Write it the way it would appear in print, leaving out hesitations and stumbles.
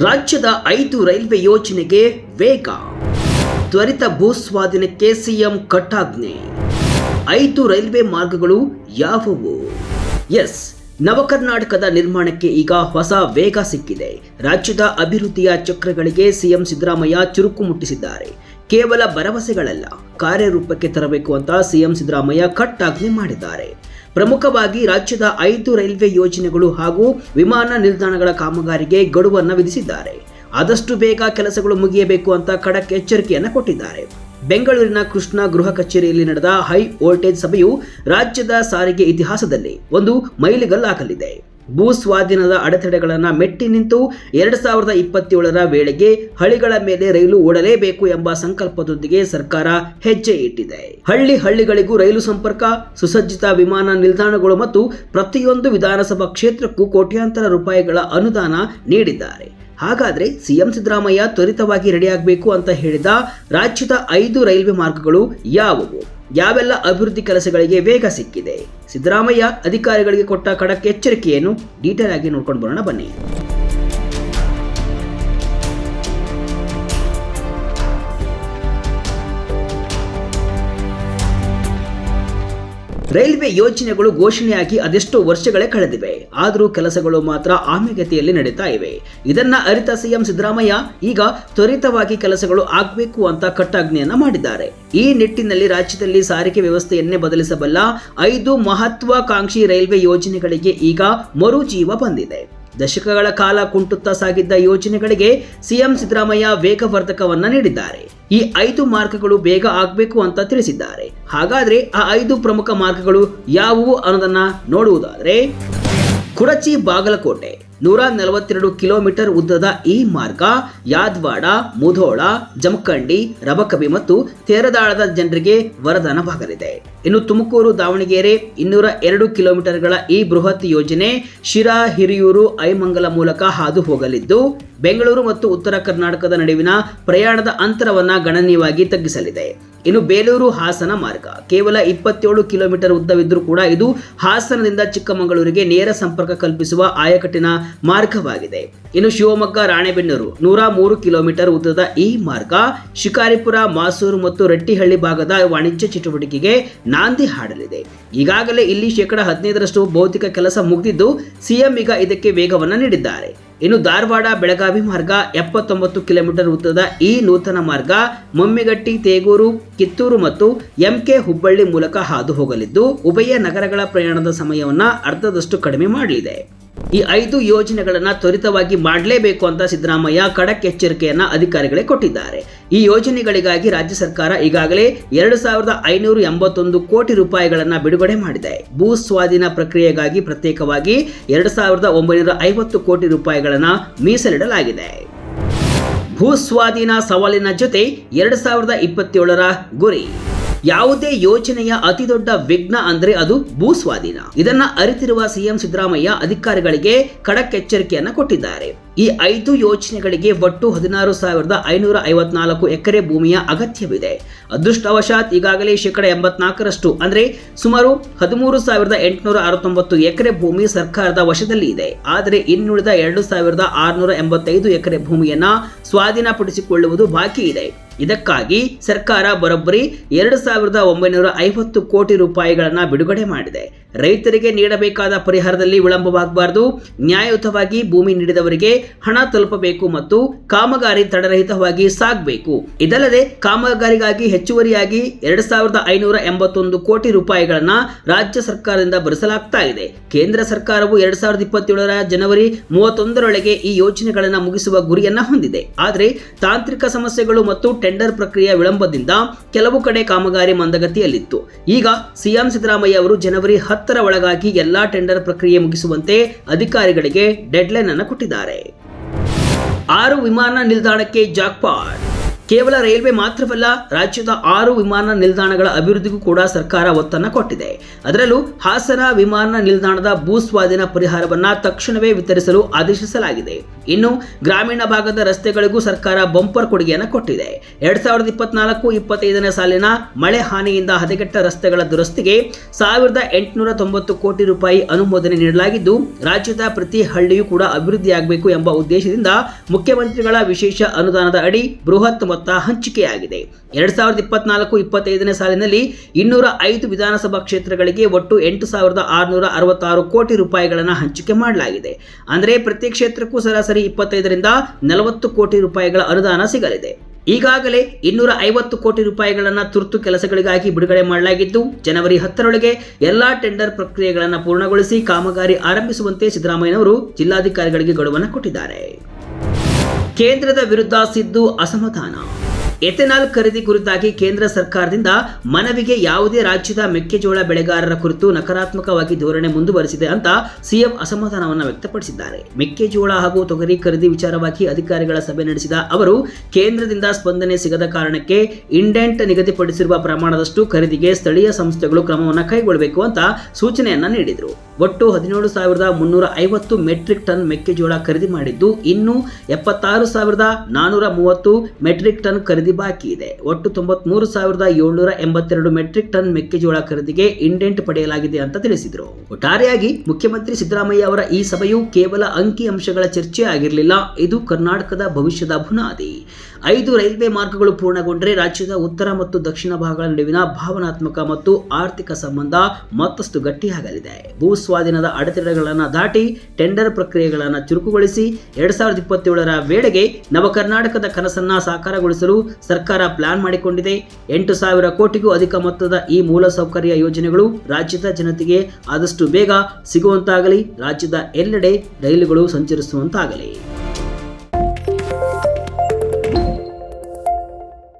ರಾಜ್ಯದ 5 ರೈಲ್ವೆ ಯೋಜನೆಗೆ ವೇಗ. ತ್ವರಿತ ಭೂಸ್ವಾಧೀನಕ್ಕೆ ಸಿಎಂ ಕಟ್ಟಾಜ್ಞೆ. 5 ರೈಲ್ವೆ ಮಾರ್ಗಗಳು ಯಾವುವು? ನವಕರ್ನಾಟಕದ ನಿರ್ಮಾಣಕ್ಕೆ ಈಗ ಹೊಸ ವೇಗ ಸಿಕ್ಕಿದೆ. ರಾಜ್ಯದ ಅಭಿವೃದ್ಧಿಯ ಚಕ್ರಗಳಿಗೆ ಸಿಎಂ ಸಿದ್ದರಾಮಯ್ಯ ಚುರುಕು ಮುಟ್ಟಿಸಿದ್ದಾರೆ. ಕೇವಲ ಭರವಸೆಗಳಲ್ಲ, ಕಾರ್ಯರೂಪಕ್ಕೆ ತರಬೇಕು ಅಂತ ಸಿಎಂ ಸಿದ್ದರಾಮಯ್ಯ ಕಟ್ಟಾಜ್ಞೆ ಮಾಡಿದ್ದಾರೆ. ಪ್ರಮುಖವಾಗಿ ರಾಜ್ಯದ 5 ರೈಲ್ವೆ ಯೋಜನೆಗಳು ಹಾಗೂ ವಿಮಾನ ನಿಲ್ದಾಣಗಳ ಕಾಮಗಾರಿಗೆ ಗಡುವನ್ನು ವಿಧಿಸಿದ್ದಾರೆ. ಆದಷ್ಟು ಬೇಗ ಕೆಲಸಗಳು ಮುಗಿಯಬೇಕು ಅಂತ ಖಡಕ್ ಎಚ್ಚರಿಕೆಯನ್ನು ಕೊಟ್ಟಿದ್ದಾರೆ. ಬೆಂಗಳೂರಿನ ಕೃಷ್ಣ ಗೃಹ ಕಚೇರಿಯಲ್ಲಿ ನಡೆದ ಹೈ ವೋಲ್ಟೇಜ್ ಸಭೆಯು ರಾಜ್ಯದ ಸಾರಿಗೆ ಇತಿಹಾಸದಲ್ಲಿ ಒಂದು ಮೈಲಿಗಲ್ಲಾಗಲಿದೆ. ಭೂ ಸ್ವಾಧೀನದ ಅಡೆತಡೆಗಳನ್ನು ಮೆಟ್ಟಿ ನಿಂತು 2027ರ ವೇಳೆಗೆ ಹಳಿಗಳ ಮೇಲೆ ರೈಲು ಓಡಲೇಬೇಕು ಎಂಬ ಸಂಕಲ್ಪದೊಂದಿಗೆ ಸರ್ಕಾರ ಹೆಜ್ಜೆ ಇಟ್ಟಿದೆ. ಹಳ್ಳಿಗಳಿಗೂ ರೈಲು ಸಂಪರ್ಕ, ಸುಸಜ್ಜಿತ ವಿಮಾನ ನಿಲ್ದಾಣಗಳು ಮತ್ತು ಪ್ರತಿಯೊಂದು ವಿಧಾನಸಭಾ ಕ್ಷೇತ್ರಕ್ಕೂ ಕೋಟ್ಯಾಂತರ ರೂಪಾಯಿಗಳ ಅನುದಾನ ನೀಡಿದ್ದಾರೆ. ಹಾಗಾದ್ರೆ ಸಿಎಂ ಸಿದ್ದರಾಮಯ್ಯ ತ್ವರಿತವಾಗಿ ರೆಡಿಯಾಗಬೇಕು ಅಂತ ಹೇಳಿದ ರಾಜ್ಯದ 5 ರೈಲ್ವೆ ಮಾರ್ಗಗಳು ಯಾವುವು? ಯಾವೆಲ್ಲ ಅಭಿವೃದ್ಧಿ ಕೆಲಸಗಳಿಗೆ ವೇಗ ಸಿಕ್ಕಿದೆ? ಸಿದ್ದರಾಮಯ್ಯ ಅಧಿಕಾರಿಗಳಿಗೆ ಕೊಟ್ಟ ಖಡಕ್ ಎಚ್ಚರಿಕೆಯನ್ನು ಡೀಟೇಲ್ ಆಗಿ ನೋಡ್ಕೊಂಡು ಬರೋಣ ಬನ್ನಿ. ರೈಲ್ವೆ ಯೋಜನೆಗಳು ಘೋಷಣೆಯಾಗಿ ಅದೆಷ್ಟೋ ವರ್ಷಗಳೇ ಕಳೆದಿವೆ. ಆದರೂ ಕೆಲಸಗಳು ಮಾತ್ರ ಆಮೆಗತಿಯಲ್ಲಿ ನಡೀತಾ ಇವೆ. ಇದನ್ನ ಅರಿತ ಸಿಎಂ ಸಿದ್ದರಾಮಯ್ಯ ಈಗ ತ್ವರಿತವಾಗಿ ಕೆಲಸಗಳು ಆಗಬೇಕು ಅಂತ ಕಟ್ಟಾಜ್ಞೆಯನ್ನ ಮಾಡಿದ್ದಾರೆ. ಈ ನಿಟ್ಟಿನಲ್ಲಿ ರಾಜ್ಯದಲ್ಲಿ ಸಾರಿಗೆ ವ್ಯವಸ್ಥೆಯನ್ನೇ ಬದಲಿಸಬಲ್ಲ 5 ಮಹತ್ವಾಕಾಂಕ್ಷಿ ರೈಲ್ವೆ ಯೋಜನೆಗಳಿಗೆ ಈಗ ಮರುಜೀವ ಬಂದಿದೆ. ದಶಕಗಳ ಕಾಲ ಕುಂಟುತ್ತಾ ಸಾಗಿದ್ದ ಯೋಜನೆಗಳಿಗೆ ಸಿಎಂ ಸಿದ್ದರಾಮಯ್ಯ ವೇಗವರ್ಧಕವನ್ನ ನೀಡಿದ್ದಾರೆ. ಈ 5 ಮಾರ್ಗಗಳು ಬೇಗ ಆಗಬೇಕು ಅಂತ ತಿಳಿಸಿದ್ದಾರೆ. ಹಾಗಾದ್ರೆ ಆ 5 ಪ್ರಮುಖ ಮಾರ್ಗಗಳು ಯಾವುವು ಅನ್ನೋದನ್ನ ನೋಡುವುದಾದ್ರೆ, ಕುಡಚಿ ಬಾಗಲಕೋಟೆ 142 ಕಿಲೋಮೀಟರ್ ಉದ್ದದ ಈ ಮಾರ್ಗ ಯಾದವಾಡ, ಮುಧೋಳ, ಜಮಖಂಡಿ, ರಬಕವಿ ಮತ್ತು ತೇರದಾಳದ ಜನರಿಗೆ ವರದಾನವಾಗಲಿದೆ. ಇನ್ನು ತುಮಕೂರು ದಾವಣಗೆರೆ 202 ಕಿಲೋಮೀಟರ್ಗಳ ಈ ಬೃಹತ್ ಯೋಜನೆ ಶಿರಾ, ಹಿರಿಯೂರು, ಐಮಂಗಲ ಮೂಲಕ ಹಾದು ಹೋಗಲಿದ್ದು ಬೆಂಗಳೂರು ಮತ್ತು ಉತ್ತರ ಕರ್ನಾಟಕದ ನಡುವಿನ ಪ್ರಯಾಣದ ಅಂತರವನ್ನ ಗಣನೀಯವಾಗಿ ತಗ್ಗಿಸಲಿದೆ. ಇನ್ನು ಬೇಲೂರು ಹಾಸನ ಮಾರ್ಗ ಕೇವಲ 27 ಕಿಲೋಮೀಟರ್ ಉದ್ದವಿದ್ರೂ ಕೂಡ ಇದು ಹಾಸನದಿಂದ ಚಿಕ್ಕಮಗಳೂರಿಗೆ ನೇರ ಸಂಪರ್ಕ ಕಲ್ಪಿಸುವ ಆಯಕಟ್ಟಿನ ಮಾರ್ಗವಾಗಿದೆ. ಇನ್ನು ಶಿವಮೊಗ್ಗ ರಾಣೆಬೆನ್ನೂರು 103 ಕಿಲೋಮೀಟರ್ ಉದ್ದದ ಈ ಮಾರ್ಗ ಶಿಕಾರಿಪುರ, ಮಾಸೂರು ಮತ್ತು ರಟ್ಟಿಹಳ್ಳಿ ಭಾಗದ ವಾಣಿಜ್ಯ ಚಟುವಟಿಕೆಗೆ ನಾಂದಿ ಹಾಡಲಿದೆ. ಈಗಾಗಲೇ ಇಲ್ಲಿ 15% ಭೌತಿಕ ಕೆಲಸ ಮುಗಿದಿದ್ದು ಸಿಎಂ ಈಗ ಇದಕ್ಕೆ ವೇಗವನ್ನು ನೀಡಿದ್ದಾರೆ. ಇನ್ನು ಧಾರವಾಡ ಬೆಳಗಾವಿ ಮಾರ್ಗ 79 ಕಿಲೋಮೀಟರ್ ಉದ್ದದ ಈ ನೂತನ ಮಾರ್ಗ ಮಮ್ಮಿಗಟ್ಟಿ, ತೇಗೂರು, ಕಿತ್ತೂರು ಮತ್ತು ಎಂಕೆ ಹುಬ್ಬಳ್ಳಿ ಮೂಲಕ ಹಾದು ಹೋಗಲಿದ್ದು ಉಭಯ ನಗರಗಳ ಪ್ರಯಾಣದ ಸಮಯವನ್ನ ಅರ್ಧದಷ್ಟು ಕಡಿಮೆ ಮಾಡಲಿದೆ. ಈ 5 ಯೋಜನೆಗಳನ್ನ ತ್ವರಿತವಾಗಿ ಮಾಡಲೇಬೇಕು ಅಂತ ಸಿದ್ದರಾಮಯ್ಯ ಖಡಕ್ ಎಚ್ಚರಿಕೆಯನ್ನ ಅಧಿಕಾರಿಗಳೇ ಕೊಟ್ಟಿದ್ದಾರೆ. ಈ ಯೋಜನೆಗಳಿಗಾಗಿ ರಾಜ್ಯ ಸರ್ಕಾರ ಈಗಾಗಲೇ 2581 ಕೋಟಿ ರೂಪಾಯಿಗಳನ್ನ ಬಿಡುಗಡೆ ಮಾಡಿದೆ. ಭೂ ಸ್ವಾಧೀನ ಪ್ರಕ್ರಿಯೆಗಾಗಿ ಪ್ರತ್ಯೇಕವಾಗಿ 2950 ಕೋಟಿ ರೂಪಾಯಿಗಳನ್ನ ಮೀಸಲಿಡಲಾಗಿದೆ. ಭೂ ಸ್ವಾಧೀನ ಸವಾಲಿನ ಜೊತೆ 2027ರ ಗುರಿ. ಯಾವುದೇ ಯೋಜನೆಯ ಅತಿ ದೊಡ್ಡ ವಿಘ್ನ ಅಂದ್ರೆ ಅದು ಭೂ ಸ್ವಾಧೀನ. ಇದನ್ನ ಅರಿತಿರುವ ಸಿಎಂ ಸಿದ್ದರಾಮಯ್ಯ ಅಧಿಕಾರಿಗಳಿಗೆ ಖಡಕ್ ಎಚ್ಚರಿಕೆಯನ್ನ ಕೊಟ್ಟಿದ್ದಾರೆ. ಈ 5 ಯೋಜನೆಗಳಿಗೆ ಒಟ್ಟು 16,554 ಎಕರೆ ಭೂಮಿಯ ಅಗತ್ಯವಿದೆ. ಅದೃಷ್ಟವಶಾತ್ ಈಗಾಗಲೇ 84% ಅಂದ್ರೆ ಸುಮಾರು 13,869 ಎಕರೆ ಭೂಮಿ ಸರ್ಕಾರದ ವಶದಲ್ಲಿ ಇದೆ. ಆದರೆ ಇನ್ನುಳಿದ 2,685 ಎಕರೆ ಭೂಮಿಯನ್ನ ಸ್ವಾಧೀನಪಡಿಸಿಕೊಳ್ಳುವುದು ಬಾಕಿ ಇದೆ. ಇದಕ್ಕಾಗಿ ಸರ್ಕಾರ ಬರೋಬ್ಬರಿ 2,950 ಕೋಟಿ ರೂಪಾಯಿಗಳನ್ನ ಬಿಡುಗಡೆ ಮಾಡಿದೆ. ರೈತರಿಗೆ ನೀಡಬೇಕಾದ ಪರಿಹಾರದಲ್ಲಿ ವಿಳಂಬವಾಗಬಾರದು, ನ್ಯಾಯಯುತವಾಗಿ ಭೂಮಿ ನೀಡಿದವರಿಗೆ ಹಣ ತಲುಪಬೇಕು ಮತ್ತು ಕಾಮಗಾರಿ ತಡೆರಹಿತವಾಗಿ ಸಾಗಬೇಕು. ಇದಲ್ಲದೆ ಕಾಮಗಾರಿಗಾಗಿ ಹೆಚ್ಚುವರಿಯಾಗಿ 2,581 ಕೋಟಿ ರೂಪಾಯಿಗಳನ್ನ ರಾಜ್ಯ ಸರ್ಕಾರದಿಂದ ಭರಿಸಲಾಗ್ತಾ ಇದೆ. ಕೇಂದ್ರ ಸರ್ಕಾರವು 2027ರ ಜನವರಿ 31ರೊಳಗೆ ಈ ಯೋಜನೆಗಳನ್ನ ಮುಗಿಸುವ ಗುರಿಯನ್ನ ಹೊಂದಿದೆ. ಆದರೆ ತಾಂತ್ರಿಕ ಸಮಸ್ಯೆಗಳು ಮತ್ತು ಟೆಂಡರ್ ಪ್ರಕ್ರಿಯೆ ವಿಳಂಬದಿಂದ ಕೆಲವು ಕಡೆ ಕಾಮಗಾರಿ ಮಂದಗತಿಯಲ್ಲಿತ್ತು. ಈಗ ಸಿಎಂ ಸಿದ್ದರಾಮಯ್ಯ ಅವರು ಜನವರಿ 10ರ ಒಳಗಾಗಿ ಎಲ್ಲಾ ಟೆಂಡರ್ ಪ್ರಕ್ರಿಯೆ ಮುಗಿಸುವಂತೆ ಅಧಿಕಾರಿಗಳಿಗೆ ಡೆಡ್ಲೈನ್ ಅನ್ನು ಕೊಟ್ಟಿದ್ದಾರೆ. 6 ವಿಮಾನ ನಿಲ್ದಾಣಕ್ಕೆ ಜಾಕ್ಪಾಟ್. ಕೇವಲ ರೈಲ್ವೆ ಮಾತ್ರವಲ್ಲ, ರಾಜ್ಯದ 6 ವಿಮಾನ ನಿಲ್ದಾಣಗಳ ಅಭಿವೃದ್ಧಿಗೂ ಕೂಡ ಸರ್ಕಾರ ಒತ್ತನ್ನು ಕೊಟ್ಟಿದೆ. ಅದರಲ್ಲೂ ಹಾಸನ ವಿಮಾನ ನಿಲ್ದಾಣದ ಭೂಸ್ವಾಧೀನ ಪರಿಹಾರವನ್ನ ತಕ್ಷಣವೇ ವಿತರಿಸಲು ಆದೇಶಿಸಲಾಗಿದೆ. ಇನ್ನು ಗ್ರಾಮೀಣ ಭಾಗದ ರಸ್ತೆಗಳಿಗೂ ಸರ್ಕಾರ ಬಂಪರ್ ಕೊಡುಗೆಯನ್ನು ಕೊಟ್ಟಿದೆ. 2024-25ನೇ ಸಾಲಿನ ಮಳೆ ಹಾನಿಯಿಂದ ಹದಗೆಟ್ಟ ರಸ್ತೆಗಳ ದುರಸ್ತಿಗೆ 1890 ಕೋಟಿ ರೂಪಾಯಿ ಅನುಮೋದನೆ ನೀಡಲಾಗಿದ್ದು, ರಾಜ್ಯದ ಪ್ರತಿ ಹಳ್ಳಿಯೂ ಕೂಡ ಅಭಿವೃದ್ಧಿಯಾಗಬೇಕು ಎಂಬ ಉದ್ದೇಶದಿಂದ ಮುಖ್ಯಮಂತ್ರಿಗಳ ವಿಶೇಷ ಅನುದಾನದ ಅಡಿ ಬೃಹತ್ ಮೊತ್ತ ಹಂಚಿಕೆಯಾಗಿದೆ. 2024-25ನೇ ಸಾಲಿನಲ್ಲಿ 205 ವಿಧಾನಸಭಾ ಕ್ಷೇತ್ರಗಳಿಗೆ ಒಟ್ಟು 8,666 ಕೋಟಿ ರೂಪಾಯಿಗಳನ್ನು ಹಂಚಿಕೆ ಮಾಡಲಾಗಿದೆ. ಅಂದರೆ ಪ್ರತಿ ಕ್ಷೇತ್ರಕ್ಕೂ ಸರಾಸರಿ 25ರಿಂದ 40 ಕೋಟಿ ರೂಪಾಯಿಗಳ ಅನುದಾನ ಸಿಗಲಿದೆ. ಈಗಾಗಲೇ 250 ಕೋಟಿ ರೂಪಾಯಿಗಳನ್ನು ತುರ್ತು ಕೆಲಸಗಳಿಗಾಗಿ ಬಿಡುಗಡೆ ಮಾಡಲಾಗಿದ್ದು, ಜನವರಿ 10ರೊಳಗೆ ಎಲ್ಲಾ ಟೆಂಡರ್ ಪ್ರಕ್ರಿಯೆಗಳನ್ನು ಪೂರ್ಣಗೊಳಿಸಿ ಕಾಮಗಾರಿ ಆರಂಭಿಸುವಂತೆ ಸಿದ್ದರಾಮಯ್ಯನವರು ಜಿಲ್ಲಾಧಿಕಾರಿಗಳಿಗೆ ಗಡುವನ್ನು ಕೊಟ್ಟಿದ್ದಾರೆ. ಕೇಂದ್ರದ ವಿರುದ್ಧ ಸಿದ್ದು ಅಸಮಾಧಾನ. ಎಥೆನಾಲ್ ಖರೀದಿ ಕುರಿತಾಗಿ ಕೇಂದ್ರ ಸರ್ಕಾರದಿಂದ ಮನವಿಗೆ ಯಾವುದೇ ರಾಜ್ಯದ ಮೆಕ್ಕೆಜೋಳ ಬೆಳೆಗಾರರ ಕುರಿತು ನಕಾರಾತ್ಮಕವಾಗಿ ಧೋರಣೆ ಮುಂದುವರೆಸಿದೆ ಅಂತ ಸಿಎಂ ಅಸಮಾಧಾನವನ್ನು ವ್ಯಕ್ತಪಡಿಸಿದ್ದಾರೆ. ಮೆಕ್ಕೆಜೋಳ ಹಾಗೂ ತೊಗರಿ ಖರೀದಿ ವಿಚಾರವಾಗಿ ಅಧಿಕಾರಿಗಳ ಸಭೆ ನಡೆಸಿದ ಅವರು ಕೇಂದ್ರದಿಂದ ಸ್ಪಂದನೆ ಸಿಗದ ಕಾರಣಕ್ಕೆ ಇಂಡೆಂಟ್ ನಿಗದಿಪಡಿಸಿರುವ ಪ್ರಮಾಣದಷ್ಟು ಖರೀದಿಗೆ ಸ್ಥಳೀಯ ಸಂಸ್ಥೆಗಳು ಕ್ರಮವನ್ನು ಕೈಗೊಳ್ಳಬೇಕು ಅಂತ ಸೂಚನೆಯನ್ನ ನೀಡಿದರು. ಒಟ್ಟು 17,350 ಮೆಟ್ರಿಕ್ ಟನ್ ಮೆಕ್ಕೆಜೋಳ ಖರೀದಿ ಮಾಡಿದ್ದು, ಇನ್ನು 76,430 ಮೆಟ್ರಿಕ್ ಟನ್ ಖರೀದಿ ಬಾಕಿ ಇದೆ. ಒಟ್ಟು 93,782 ಮೆಟ್ರಿಕ್ ಟನ್ ಮೆಕ್ಕೆಜೋಳ ಖರೀದಿಗೆ ಇಂಡೆಂಟ್ ಪಡೆಯಲಾಗಿದೆ ಅಂತ ತಿಳಿಸಿದರು. ಒಟ್ಟಾರೆಯಾಗಿ ಮುಖ್ಯಮಂತ್ರಿ ಸಿದ್ದರಾಮಯ್ಯ ಅವರ ಈ ಸಭೆಯು ಕೇವಲ ಅಂಕಿ ಅಂಶಗಳ ಚರ್ಚೆ ಆಗಿರಲಿಲ್ಲ, ಇದು ಕರ್ನಾಟಕದ ಭವಿಷ್ಯದ ಬುನಾದಿ. 5 ರೈಲ್ವೆ ಮಾರ್ಗಗಳು ಪೂರ್ಣಗೊಂಡರೆ ರಾಜ್ಯದ ಉತ್ತರ ಮತ್ತು ದಕ್ಷಿಣ ಭಾಗಗಳ ನಡುವಿನ ಭಾವನಾತ್ಮಕ ಮತ್ತು ಆರ್ಥಿಕ ಸಂಬಂಧ ಮತ್ತಷ್ಟು ಗಟ್ಟಿಯಾಗಲಿದೆ. ಭೂ ಸ್ವಾಧೀನದ ಅಡೆತಡೆಗಳನ್ನು ದಾಟಿ ಟೆಂಡರ್ ಪ್ರಕ್ರಿಯೆಗಳನ್ನು ಚುರುಕುಗೊಳಿಸಿ 2027ರ ವೇಳೆಗೆ ನವ ಕರ್ನಾಟಕದ ಕನಸನ್ನ ಸಾಕಾರಗೊಳಿಸಲು ಸರ್ಕಾರ ಪ್ಲಾನ್ ಮಾಡಿಕೊಂಡಿದೆ. 8,000 ಕೋಟಿಗೂ ಅಧಿಕ ಮೊತ್ತದ ಈ ಮೂಲಸೌಕರ್ಯ ಯೋಜನೆಗಳು ರಾಜ್ಯದ ಜನತೆಗೆ ಆದಷ್ಟು ಬೇಗ ಸಿಗುವಂತಾಗಲಿ, ರಾಜ್ಯದ ಎಲ್ಲೆಡೆ ರೈಲುಗಳು ಸಂಚರಿಸುವಂತಾಗಲಿ.